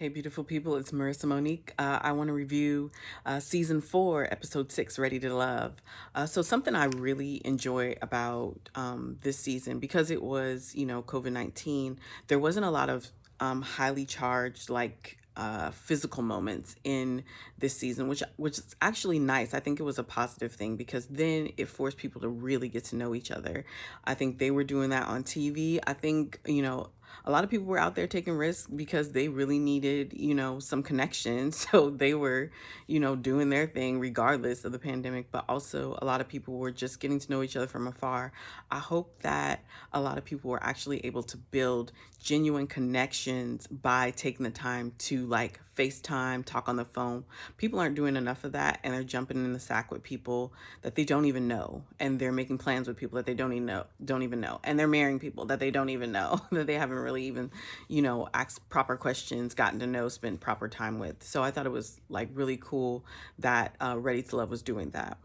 Hey, beautiful people, it's Marissa Monique. I want to review season 4, episode 6, Ready to Love. So, something I really enjoy about this season, because it was, COVID-19, there wasn't a lot of highly charged, physical moments in this season, which is actually nice. I think it was a positive thing because then it forced people to really get to know each other. I think they were doing that on TV. I think, a lot of people were out there taking risks because they really needed, some connections. So they were, doing their thing regardless of the pandemic. But also, a lot of people were just getting to know each other from afar. I hope that a lot of people were actually able to build genuine connections by taking the time to FaceTime, talk on the phone. People aren't doing enough of that, and they're jumping in the sack with people that they don't even know, and they're making plans with people that they don't even know, and they're marrying people that they don't even know that they haven't really even, asked proper questions, gotten to know, spent proper time with. So I thought it was really really cool that Ready to Love was doing that.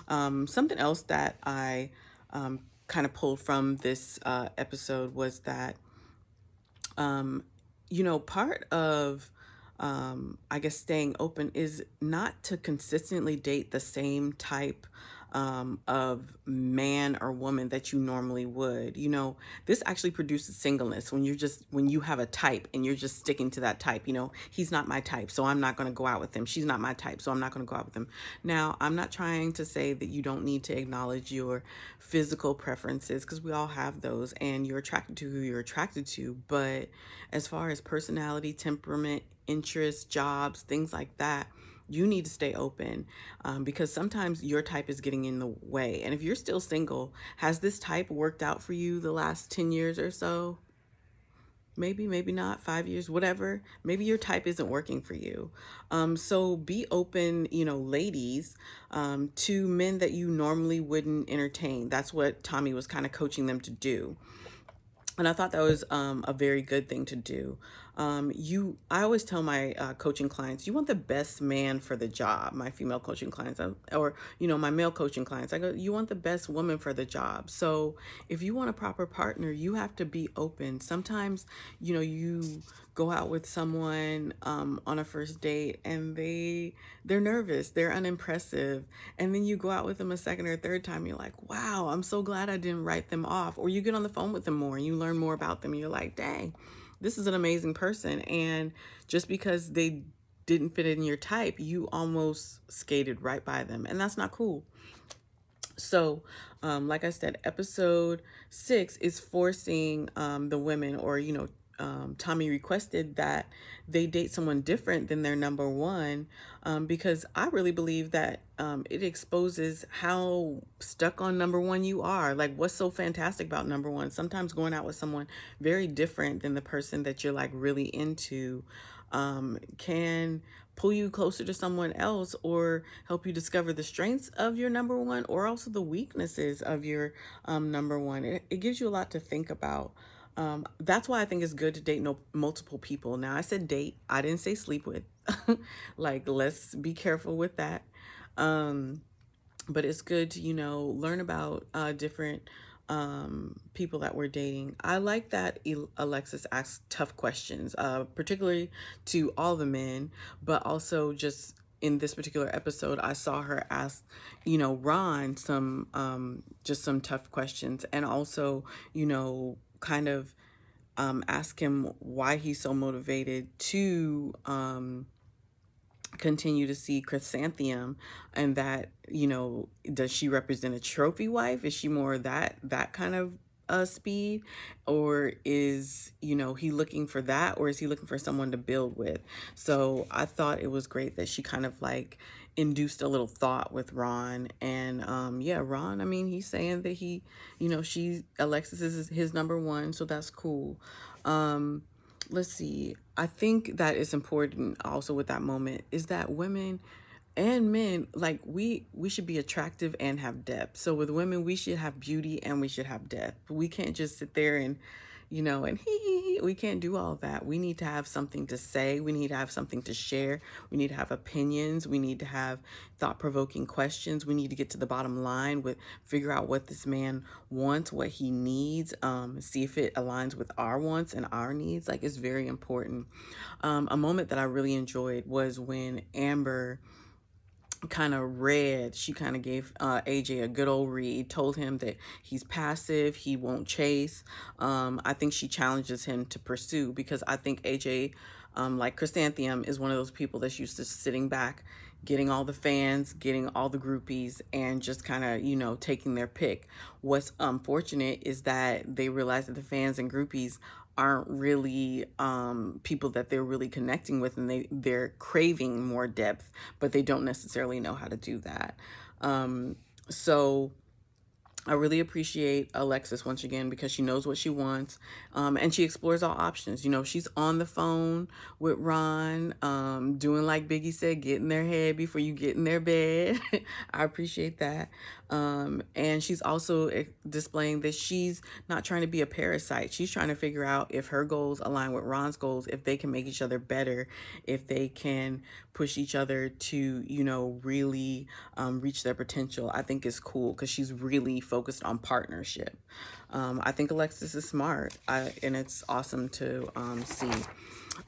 Something else that I kind of pulled from this episode was that part of, I guess, staying open is not to consistently date the same type of man or woman that you normally would. This actually produces singleness when you have a type and you're just sticking to that type. He's not my type, so I'm not going to go out with him. She's not my type, so I'm not going to go out with him. Now, I'm not trying to say that you don't need to acknowledge your physical preferences, because we all have those and you're attracted to who you're attracted to. But as far as personality, temperament, interests, jobs, things like that, you need to stay open, because sometimes your type is getting in the way. And if you're still single, has this type worked out for you the last 10 years or so? Maybe, maybe not, 5 years, whatever. Maybe your type isn't working for you. So be open, ladies, to men that you normally wouldn't entertain. That's what Tommy was kind of coaching them to do. And I thought that was a very good thing to do. I always tell my coaching clients, you want the best man for the job. My female coaching clients, or my male coaching clients, I go, you want the best woman for the job. So if you want a proper partner, you have to be open. Sometimes, you go out with someone on a first date and they're nervous, they're unimpressive, and then you go out with them a second or third time, you're like, wow, I'm so glad I didn't write them off. Or you get on the phone with them more and you learn more about them and you're like, dang, this is an amazing person. And just because they didn't fit in your type, you almost skated right by them, and that's not cool. So, like I said, episode 6 is forcing the women, or, Tommy requested that they date someone different than their number one, because I really believe that it exposes how stuck on number one you are. Like, what's so fantastic about number one? Sometimes going out with someone very different than the person that you're really into can pull you closer to someone else, or help you discover the strengths of your number one, or also the weaknesses of your number one. It gives you a lot to think about. That's why I think it's good to date multiple people. Now, I said date, I didn't say sleep with. Let's be careful with that. Um, but it's good to, learn about different people that we're dating. I like that Alexis asks tough questions, particularly to all the men, but also just in this particular episode, I saw her ask, Ron some just some tough questions, and also, kind of ask him why he's so motivated to continue to see chrysanthemum, and that, does she represent a trophy wife? Is she more that kind of speed, or is, he looking for that, or is he looking for someone to build with? So I thought it was great that she kind of induced a little thought with Ron. And yeah, Ron, I mean, he's saying that he, Alexis is his number one, so that's cool. Let's see. I think that it's important also with that moment is that women and men, we should be attractive and have depth. So with women, we should have beauty and we should have depth. We can't just sit there and, and we can't do all of that. We need to have something to say. We need to have something to share. We need to have opinions. We need to have thought-provoking questions. We need to get to the bottom line with figure out what this man wants, what he needs, see if it aligns with our wants and our needs. Like, it's very important. A moment that I really enjoyed was when Amber she kind of gave AJ a good old read, told him that he's passive, he won't chase. I think she challenges him to pursue, because I think AJ, like chrysanthemum, is one of those people that's used to sitting back, getting all the fans, getting all the groupies, and just kind of, taking their pick. What's unfortunate is that they realize that the fans and groupies aren't really people that they're really connecting with, and they're craving more depth, but they don't necessarily know how to do that. So I really appreciate Alexis once again, because she knows what she wants, and she explores all options. She's on the phone with Ron, doing like Biggie said, get in their head before you get in their bed. I appreciate that. And she's also displaying that she's not trying to be a parasite. She's trying to figure out if her goals align with Ron's goals, if they can make each other better, if they can push each other to, really reach their potential. I think is cool, because she's really focused on partnership. I think Alexis is smart, and it's awesome to see.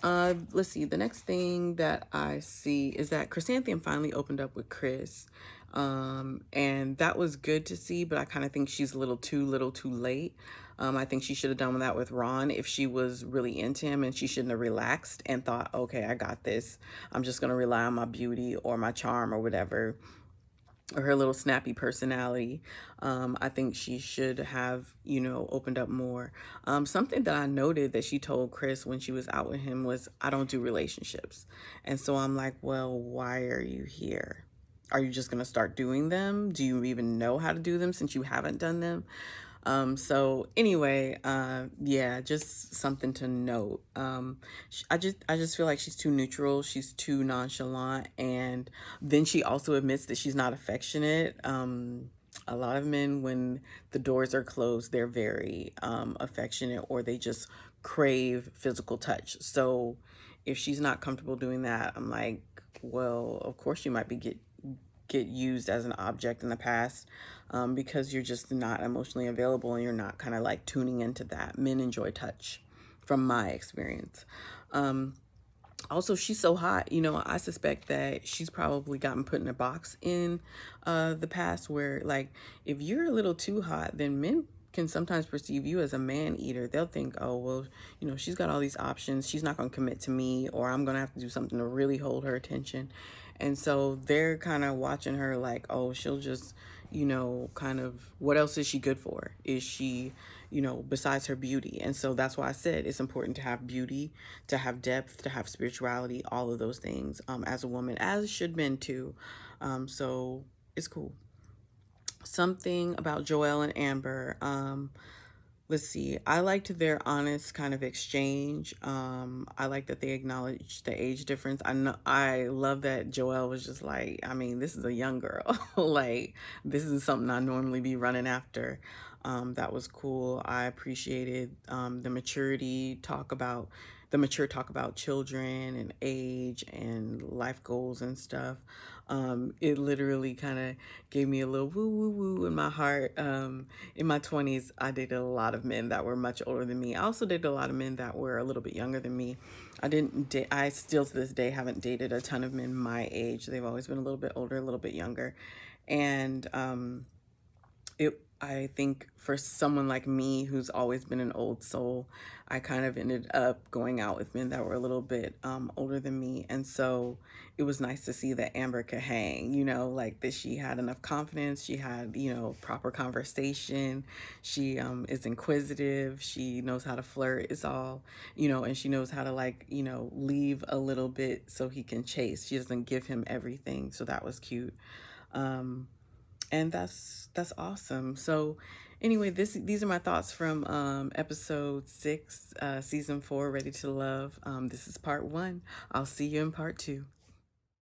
Let's see. The next thing that I see is that Chrysanthemum finally opened up with Chris. And that was good to see, but I kind of think she's a little too late. I think she should have done that with Ron if she was really into him, and she shouldn't have relaxed and thought, okay, I got this. I'm just going to rely on my beauty or my charm or whatever, or her little snappy personality. I think she should have, opened up more. Something that I noted that she told Chris when she was out with him was, I don't do relationships. And so I'm like, well, why are you here? Are you just going to start doing them? Do you even know how to do them since you haven't done them? So anyway, yeah, just something to note. I just feel like she's too neutral. She's too nonchalant. And then she also admits that she's not affectionate. A lot of men, when the doors are closed, they're very, affectionate, or they just crave physical touch. So if she's not comfortable doing that, I'm like, well, of course you might get used as an object in the past, because you're just not emotionally available, and you're not kind of like tuning into that. Men enjoy touch, from my experience. Also, she's so hot. I suspect that she's probably gotten put in a box in the past, where, like, if you're a little too hot, then men can sometimes perceive you as a man eater. They'll think, oh, well, she's got all these options. She's not going to commit to me, or I'm going to have to do something to really hold her attention. And so they're kind of watching her like, oh, she'll just, kind of, what else is she good for? Is she, besides her beauty? And so that's why I said it's important to have beauty, to have depth, to have spirituality, all of those things, as a woman, as should men too. So it's cool. Something about Joelle and Amber. Let's see. I liked their honest kind of exchange. I like that they acknowledged the age difference. I love that Joelle was just like, I mean, this is a young girl. Like, this is something I normally be running after. That was cool. I appreciated the mature talk about children and age and life goals and stuff. It literally kind of gave me a little woo woo woo in my heart. In my 20s, I dated a lot of men that were much older than me. I also dated a lot of men that were a little bit younger than me. I still to this day haven't dated a ton of men my age. They've always been a little bit older, a little bit younger. And I think for someone like me who's always been an old soul, I kind of ended up going out with men that were a little bit older than me. And so it was nice to see that Amber could hang, like that she had enough confidence. She had, proper conversation. She is inquisitive. She knows how to flirt. It's all, and she knows how to, like, leave a little bit so he can chase. She doesn't give him everything. So that was cute. And that's awesome. So anyway, these are my thoughts from episode 6, season 4, Ready to Love. This is part 1. I'll see you in part 2.